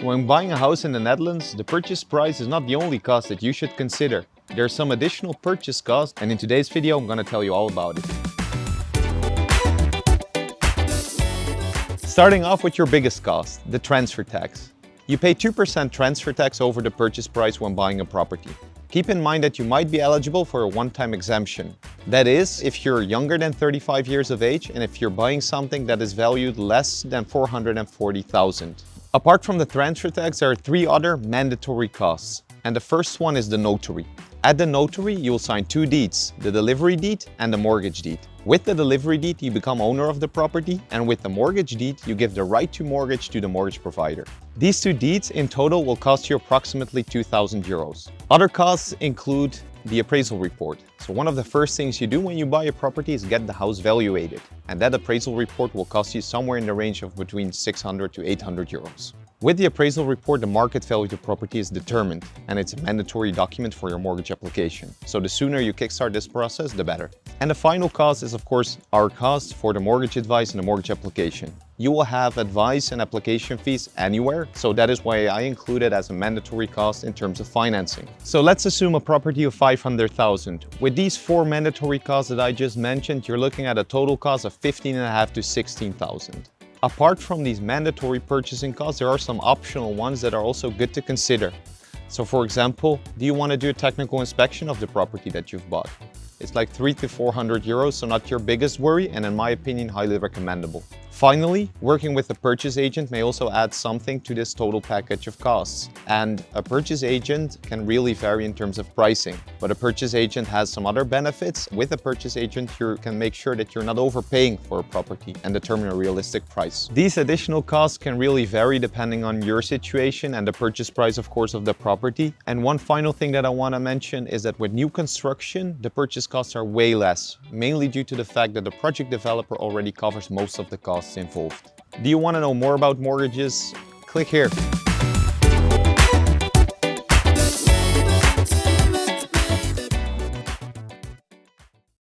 When buying a house in the Netherlands, the purchase price is not the only cost that you should consider. There are some additional purchase costs, and in today's video I'm going to tell you all about it. Starting off with your biggest cost, the transfer tax. You pay 2% transfer tax over the purchase price when buying a property. Keep in mind that you might be eligible for a one-time exemption. That is, if you're younger than 35 years of age and if you're buying something that is valued less than 440,000. Apart from the transfer tax, there are 3 other mandatory costs. And the first one is the notary. At the notary, you will sign 2 deeds, the delivery deed and the mortgage deed. With the delivery deed, you become owner of the property, and with the mortgage deed, you give the right to mortgage to the mortgage provider. These 2 deeds in total will cost you approximately 2,000 euros. Other costs include the appraisal report. So one of the first things you do when you buy a property is get the house valuated. And that appraisal report will cost you somewhere in the range of between 600 to 800 euros. With the appraisal report, the market value of the property is determined, and it's a mandatory document for your mortgage application. So the sooner you kickstart this process, the better. And the final cost is, of course, our cost for the mortgage advice and the mortgage application. You will have advice and application fees anywhere, so that is why I include it as a mandatory cost in terms of financing. So let's assume a property of 500,000. With these 4 mandatory costs that I just mentioned, you're looking at a total cost of 15,500 to 16,000. Apart from these mandatory purchasing costs, there are some optional ones that are also good to consider. So for example, do you want to do a technical inspection of the property that you've bought? It's like 300 to 400 euros, so not your biggest worry, and in my opinion, highly recommendable. Finally, working with a purchase agent may also add something to this total package of costs. And a purchase agent can really vary in terms of pricing, but a purchase agent has some other benefits. With a purchase agent, you can make sure that you're not overpaying for a property and determine a realistic price. These additional costs can really vary depending on your situation and the purchase price, of course, of the property. And one final thing that I want to mention is that with new construction, the purchase costs are way less, mainly due to the fact that the project developer already covers most of the costs involved. Do you want to know more about mortgages? Click here.